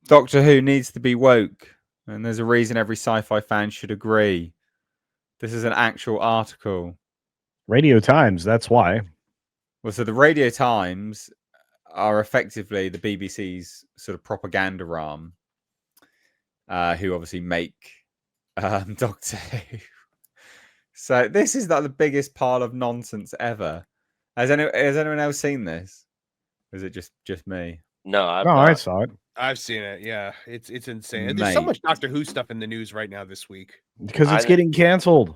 Doctor Who needs to be woke, and there's a reason every sci-fi fan should agree. This is an actual article. Radio Times, that's why. Well, so the Radio Times are effectively the BBC's sort of propaganda arm, who obviously make Doctor Who. So this is like the biggest pile of nonsense ever. Has anyone else seen this? Or is it just me? No, I've No, not. I saw it. I've seen it. Yeah, it's insane. Mate. There's so much Doctor Who stuff in the news right now this week. Because it's getting canceled.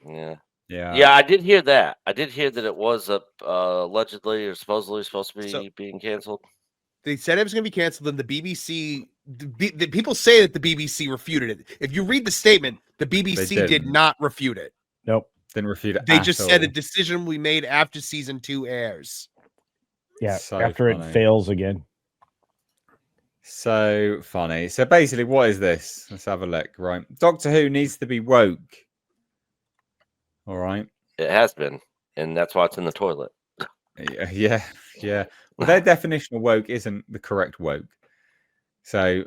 Yeah. Yeah. Yeah, I did hear that. I did hear that it was allegedly or supposedly supposed to be being canceled. They said it was going to be canceled, and the BBC, the people say that the BBC refuted it. If you read the statement, the BBC did not refute it. Nope. Didn't refute it. They just said a decision we made after season 2 airs. Yeah, So after funny. it fails again. So funny. So basically, what is this? Let's have a look. Right. Doctor Who needs to be woke. All right. It has been, and that's why it's in the toilet. Yeah. Well, their definition of woke isn't the correct woke. So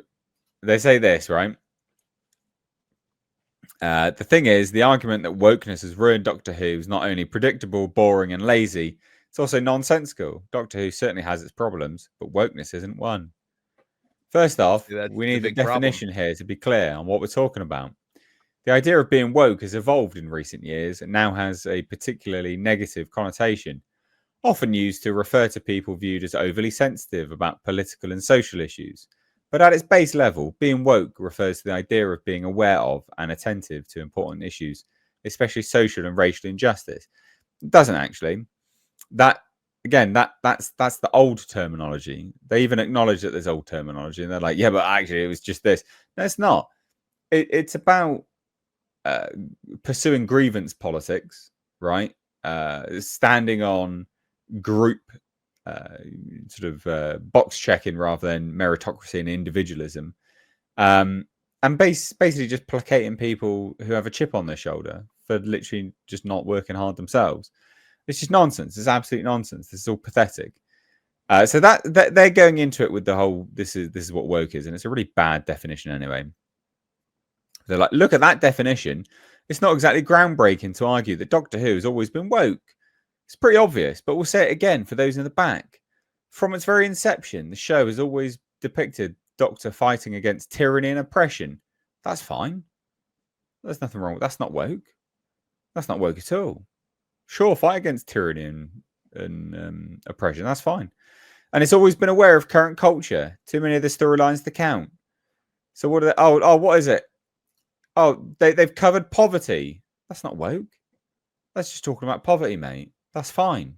they say this, right? The thing is, the argument that wokeness has ruined Doctor Who is not only predictable, boring, and lazy, it's also nonsensical. Doctor Who certainly has its problems, but wokeness isn't one. First off, we need a definition here to be clear on what we're talking about. The idea of being woke has evolved in recent years and now has a particularly negative connotation, often used to refer to people viewed as overly sensitive about political and social issues. But at its base level, being woke refers to the idea of being aware of and attentive to important issues, especially social and racial injustice. It doesn't actually. That's the old terminology. They even acknowledge that there's old terminology, and they're like, yeah, but actually it was just this. No, it's not. It's about pursuing grievance politics, right? Standing on group box checking rather than meritocracy and individualism, and basically just placating people who have a chip on their shoulder for literally just not working hard themselves. It's just nonsense. It's absolute nonsense. This is all pathetic. So that they're going into it with the whole this is what woke is, and it's a really bad definition anyway. They're like, look at that definition. It's not exactly groundbreaking to argue that Doctor Who has always been woke. It's pretty obvious, but we'll say it again for those in the back. From its very inception, the show has always depicted Doctor fighting against tyranny and oppression. That's fine. There's nothing wrong with that. That's not woke. That's not woke at all. Sure, fight against tyranny and oppression. That's fine. And it's always been aware of current culture. Too many of the storylines to count. So what are they? Oh, what is it? Oh, they've covered poverty. That's not woke. That's just talking about poverty, mate. That's fine.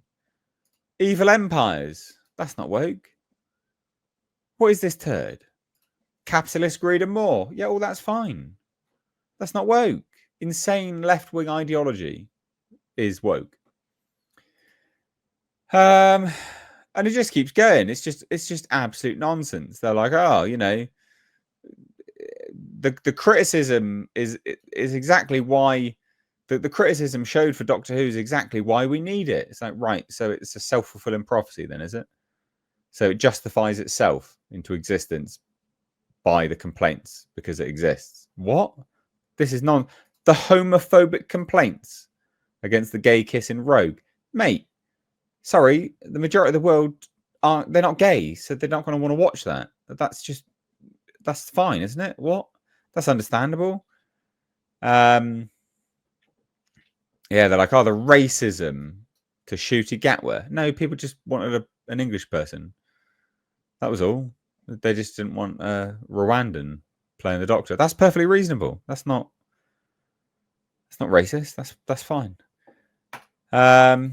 Evil empires. That's not woke. What is this turd? Capitalist greed and more. Yeah, well, that's fine. That's not woke. Insane left-wing ideology is woke. And it just keeps going. It's just absolute nonsense. They're like, oh, you know, the criticism is exactly why the criticism showed for Doctor Who is exactly why we need it. It's like, right, so it's a self-fulfilling prophecy then, is it? So it justifies itself into existence by the complaints because it exists. What? This is the homophobic complaints against the gay kiss in Rogue. Mate, sorry, the majority of the world they're not gay, so they're not going to want to watch that. That's fine, isn't it? What? That's understandable. Yeah, they're like, oh, the racism to Shooty Gatwa. No, people just wanted an English person. That was all. They just didn't want a Rwandan playing the Doctor. That's perfectly reasonable. That's not racist. That's fine. Yeah,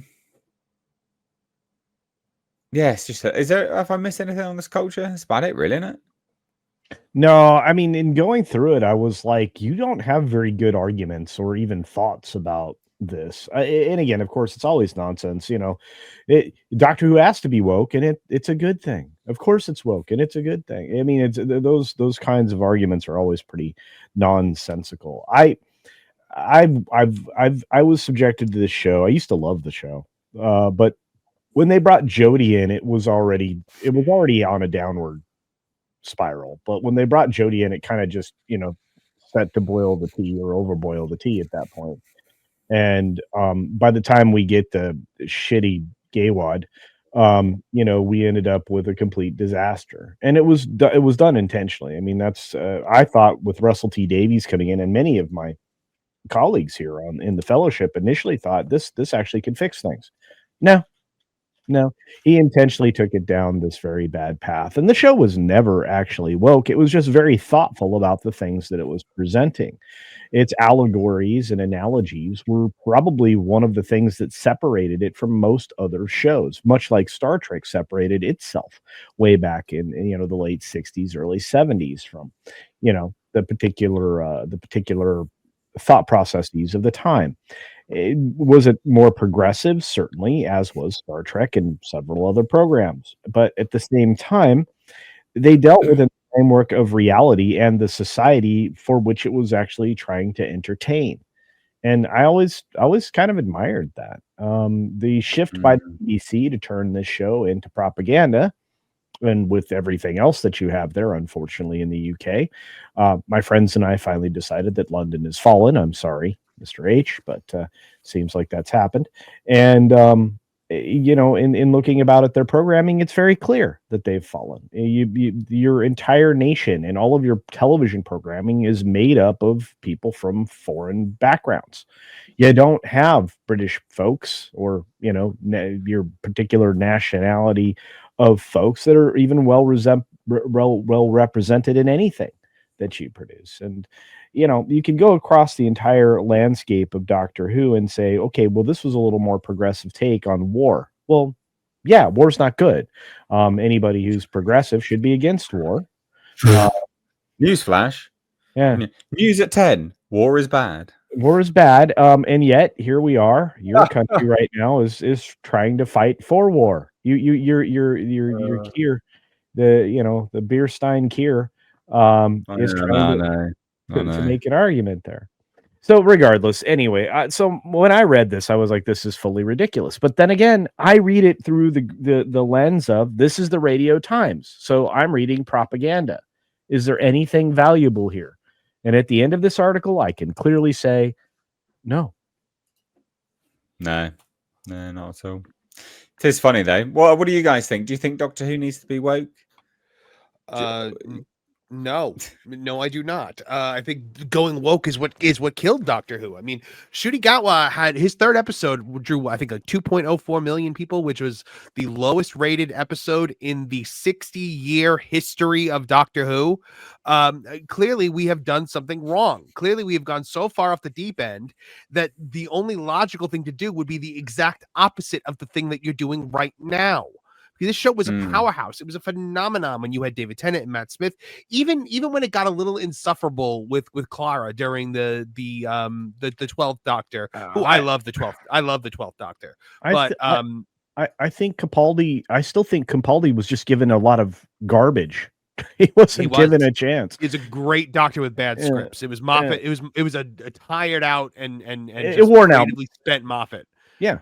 it's just have I missed anything on this culture? That's about it, really, isn't it? No, I mean, in going through it, I was like, you don't have very good arguments or even thoughts about this. And again, of course, it's always nonsense. You know, Doctor Who has to be woke, and it's a good thing. Of course, it's woke, and it's a good thing. I mean, it's those kinds of arguments are always pretty nonsensical. I was subjected to this show. I used to love the show, but when they brought Jodie in, it was already on a downward spiral. But when they brought Jodie in, it kind of just, set to boil the tea or overboil the tea at that point. And by the time we get the shitty gaywad, we ended up with a complete disaster. And it was done intentionally. I mean, that's I thought with Russell T Davies coming in, and many of my colleagues here in the fellowship initially thought this actually could fix things. No, he intentionally took it down this very bad path. And the show was never actually woke. It was just very thoughtful about the things that it was presenting. Its allegories and analogies were probably one of the things that separated it from most other shows, much like Star Trek separated itself way back in the late 60s, early 70s from, the particular thought processes of the time. Was it more progressive? Certainly, as was Star Trek and several other programs. But at the same time, they dealt with a framework of reality and the society for which it was actually trying to entertain. And I always kind of admired that. The shift by the BBC to turn this show into propaganda, and with everything else that you have there, unfortunately, in the UK, my friends and I finally decided that London has fallen. I'm sorry, Mr. H, but seems like that's happened. And in looking about at their programming, it's very clear that they've fallen. Your entire nation and all of your television programming is made up of people from foreign backgrounds. You don't have British folks or your particular nationality of folks that are even well represented in anything that you produce. And you can go across the entire landscape of Doctor Who and say, okay, well, this was a little more progressive take on war. Well, yeah, war's not good. Anybody who's progressive should be against war. Newsflash. Yeah. News at 10. War is bad. War is bad. And yet here we are. Your country right now is trying to fight for war. Your Kier, the Bierstein Kier, is trying to make an argument there. So regardless, anyway, so when I read this, I was like, this is fully ridiculous. But then again, I read it through the lens of this is the Radio Times. So I'm reading propaganda. Is there anything valuable here? And at the end of this article, I can clearly say, no. No, not at all. It is funny though. What do you guys think? Do you think Doctor Who needs to be woke? No, I do not. I think going woke is what killed Doctor Who. I mean, Ncuti Gatwa had his third episode drew, I think, like 2.04 million people, which was the lowest rated episode in the 60-year history of Doctor Who. Clearly, we have done something wrong. Clearly, we have gone so far off the deep end that the only logical thing to do would be the exact opposite of the thing that you're doing right now. This show was a powerhouse. It was a phenomenon when you had David Tennant and Matt Smith. Even when it got a little insufferable with Clara during the 12th Doctor. I love the 12th. I love the 12th Doctor. But I think Capaldi. I still think Capaldi was just given a lot of garbage. He wasn't given a chance. He's a great Doctor with bad scripts. It was Moffat. It was a tired out and it worn out, spent Moffat. Yeah.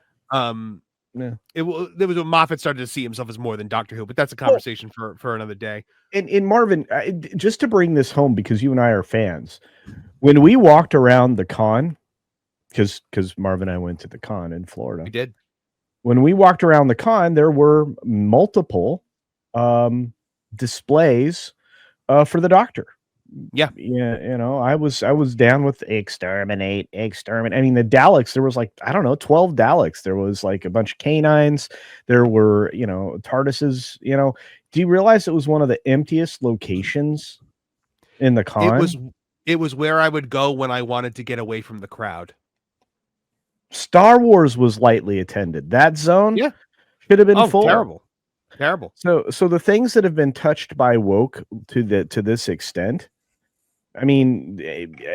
Yeah. There was when Moffat started to see himself as more than Doctor Who, but that's a conversation for another day. And Marvin, just to bring this home, because you and I are fans, when we walked around the con, because Marvin and I went to the con in Florida. We did. When we walked around the con, there were multiple displays for the Doctor. Yeah, I was down with exterminate. I mean, the Daleks, there was 12 Daleks. There was like a bunch of canines. There were, TARDISes. Do you realize it was one of the emptiest locations in the con? It was where I would go when I wanted to get away from the crowd. Star Wars was lightly attended. That zone, should have been full. Terrible. So the things that have been touched by woke to this extent. I mean,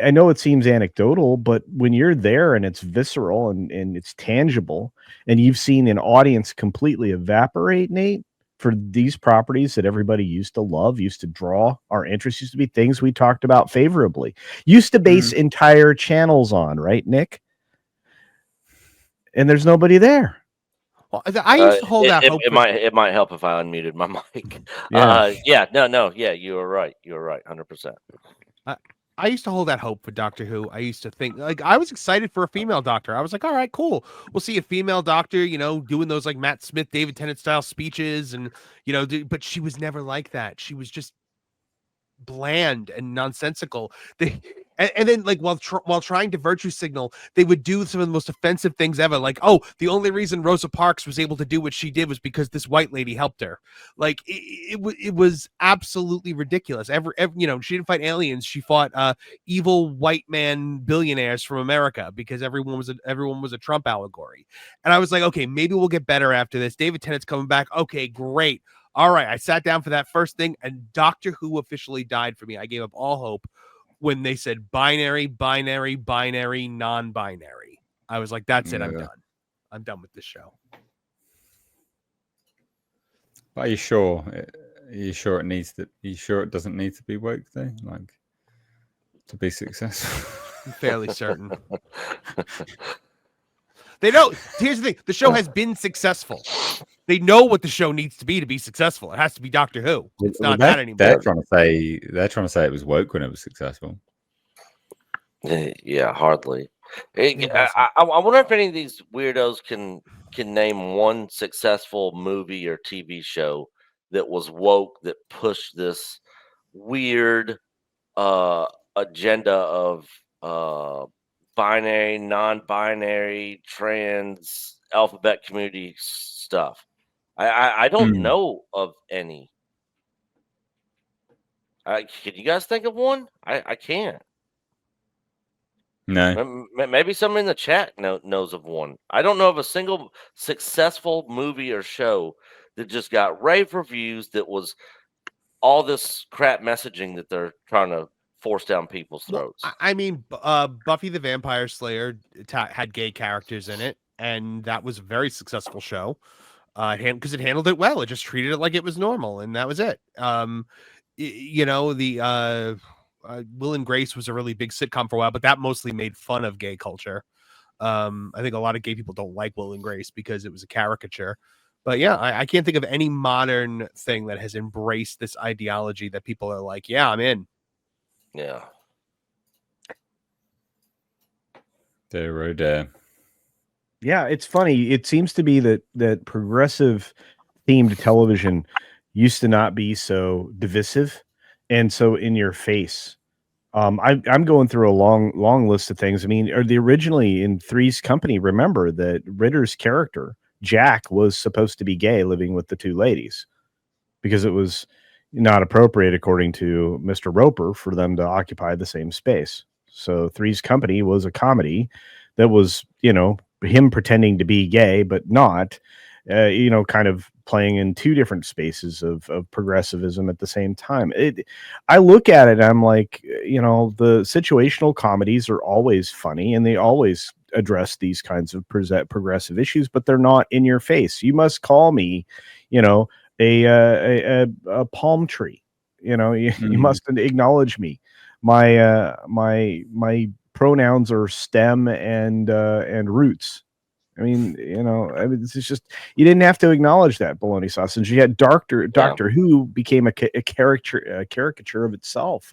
I know it seems anecdotal, but when you're there and it's visceral and it's tangible, and you've seen an audience completely evaporate, Nate, for these properties that everybody used to love, used to draw our interest, used to be things we talked about favorably, used to base entire channels on, right, Nick? And there's nobody there. Well, I used to hold out hope. It might help if I unmuted my mic. Yeah. Yeah, you were right. You were right, 100%. I used to hold that hope for Doctor Who. I used to think like I was excited for a female doctor. I was like, all right, cool. We'll see a female doctor, doing those like Matt Smith, David Tennant style speeches, and but she was never like that. She was just bland and nonsensical. And then like while trying to virtue signal, they would do some of the most offensive things ever. Like, oh, the only reason Rosa Parks was able to do what she did was because this white lady helped her. Like it was absolutely ridiculous. She didn't fight aliens. She fought evil white man billionaires from America because everyone was a Trump allegory. And I was like, okay, maybe we'll get better after this. David Tennant's coming back. Okay, great. All right, I sat down for that first thing, and Doctor Who officially died for me. I gave up all hope when they said binary, non-binary. I was like, that's it. I'm done. I'm done with this show. But are you sure? Are you sure it needs to? Are you sure it doesn't need to be woke though? Like to be successful? I'm fairly certain. They know. Here's the thing: the show has been successful. They know what the show needs to be successful. It has to be Doctor Who. It's not that anymore. They're trying to say it was woke when it was successful. Yeah, hardly. I wonder if any of these weirdos can name one successful movie or TV show that was woke that pushed this weird agenda of binary, non-binary, trans, alphabet community stuff. I don't know of any. Can you guys think of one? I can't. No. Maybe someone in the chat knows of one. I don't know of a single successful movie or show that just got rave reviews that was all this crap messaging that they're trying to force down people's throats. Well, I mean, Buffy the Vampire Slayer had gay characters in it, and that was a very successful show. Because it handled it well. It just treated it like it was normal, and that was it. Will and Grace was a really big sitcom for a while, but that mostly made fun of gay culture. I think a lot of gay people don't like Will and Grace because it was a caricature. But yeah, I can't think of any modern thing that has embraced this ideology that people are like, yeah, I'm in. Yeah. Yeah, it's funny. It seems to be that progressive themed television used to not be so divisive and so in your face. I'm going through a long list of things. I mean, originally in Three's Company, remember that Ritter's character, Jack, was supposed to be gay living with the two ladies because it was not appropriate, according to Mr. Roper, for them to occupy the same space. So Three's Company was a comedy that was, him pretending to be gay, but not, kind of playing in two different spaces of progressivism at the same time. I look at it and I'm like, the situational comedies are always funny and they always address these kinds of progressive issues, but they're not in your face. You must call me, a palm tree. You must acknowledge me. My pronouns are stem and roots. I mean, it's just, you didn't have to acknowledge that baloney sausage. You had Doctor Who became a caricature of itself,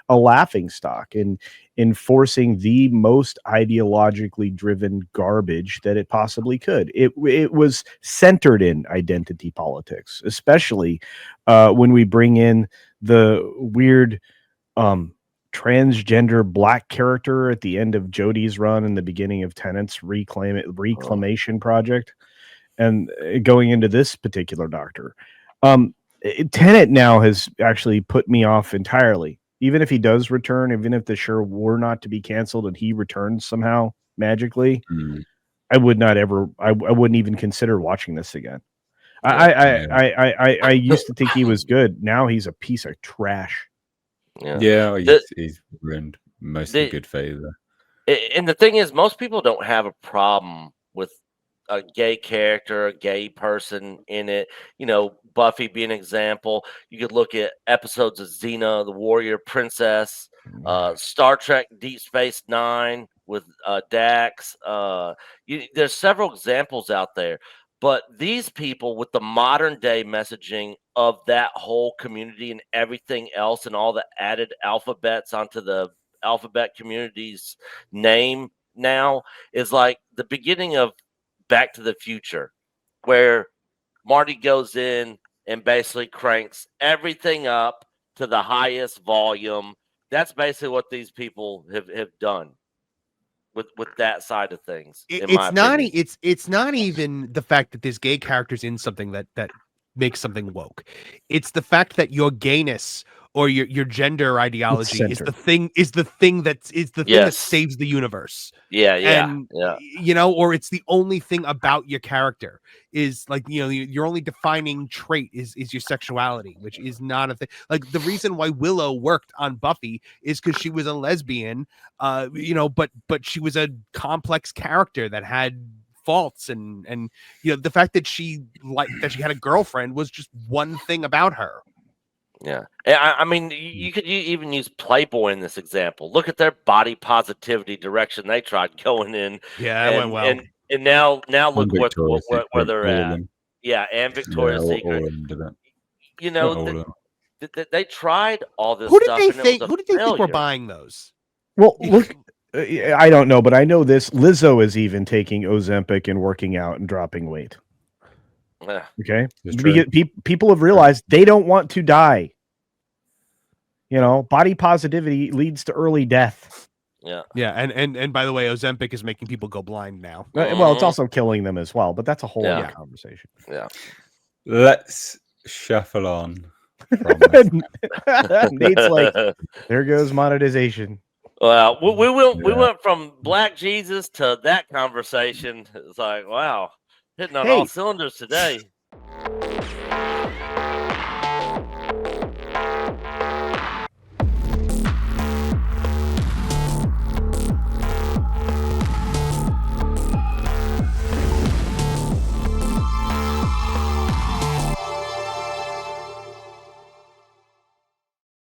a laughing stock in enforcing the most ideologically driven garbage that it possibly could. It was centered in identity politics, especially when we bring in the weird transgender black character at the end of Jodie's run and the beginning of Tennant's reclamation project, and going into this particular Doctor. Tennant now has actually put me off entirely. Even if he does return, even if the show were not to be canceled and he returns somehow magically, I wouldn't even consider watching this again. I used to think he was good. Now he's a piece of trash. Yeah, he's ruined most of the good favor. And the thing is, most people don't have a problem with a gay character, a gay person in it. Buffy being an example. You could look at episodes of Xena, the Warrior Princess, Star Trek Deep Space Nine with Dax. There's several examples out there. But these people with the modern day messaging of that whole community and everything else and all the added alphabets onto the alphabet community's name now is like the beginning of Back to the Future, where Marty goes in and basically cranks everything up to the highest volume. That's basically what these people have done with that side of things. It's not even the fact that there's gay characters in something that makes something woke. It's the fact that your gayness or your gender ideology is the thing that saves the universe. And or it's the only thing about your character is like, your only defining trait is your sexuality, which is not a thing. Like the reason why Willow worked on Buffy is because she was a lesbian, but she was a complex character that had faults and the fact that she had a girlfriend was just one thing about her. Yeah, I mean, you could even use Playboy in this example. Look at their body positivity direction they tried going in. Yeah, it went well. And now look where they're at. Yeah, and Victoria's Secret. They tried all this stuff. Who did they think were buying those? Well, look, I don't know, but I know this. Lizzo is even taking Ozempic and working out and dropping weight. Okay, people have realized they don't want to die. Body positivity leads to early death. Yeah. And by the way, Ozempic is making people go blind now. Well, it's also killing them as well, but that's a whole other conversation. Yeah. Let's shuffle on. Nate's like, there goes monetization. Well, we went from Black Jesus to that conversation. It's like, wow. Hitting on all cylinders today.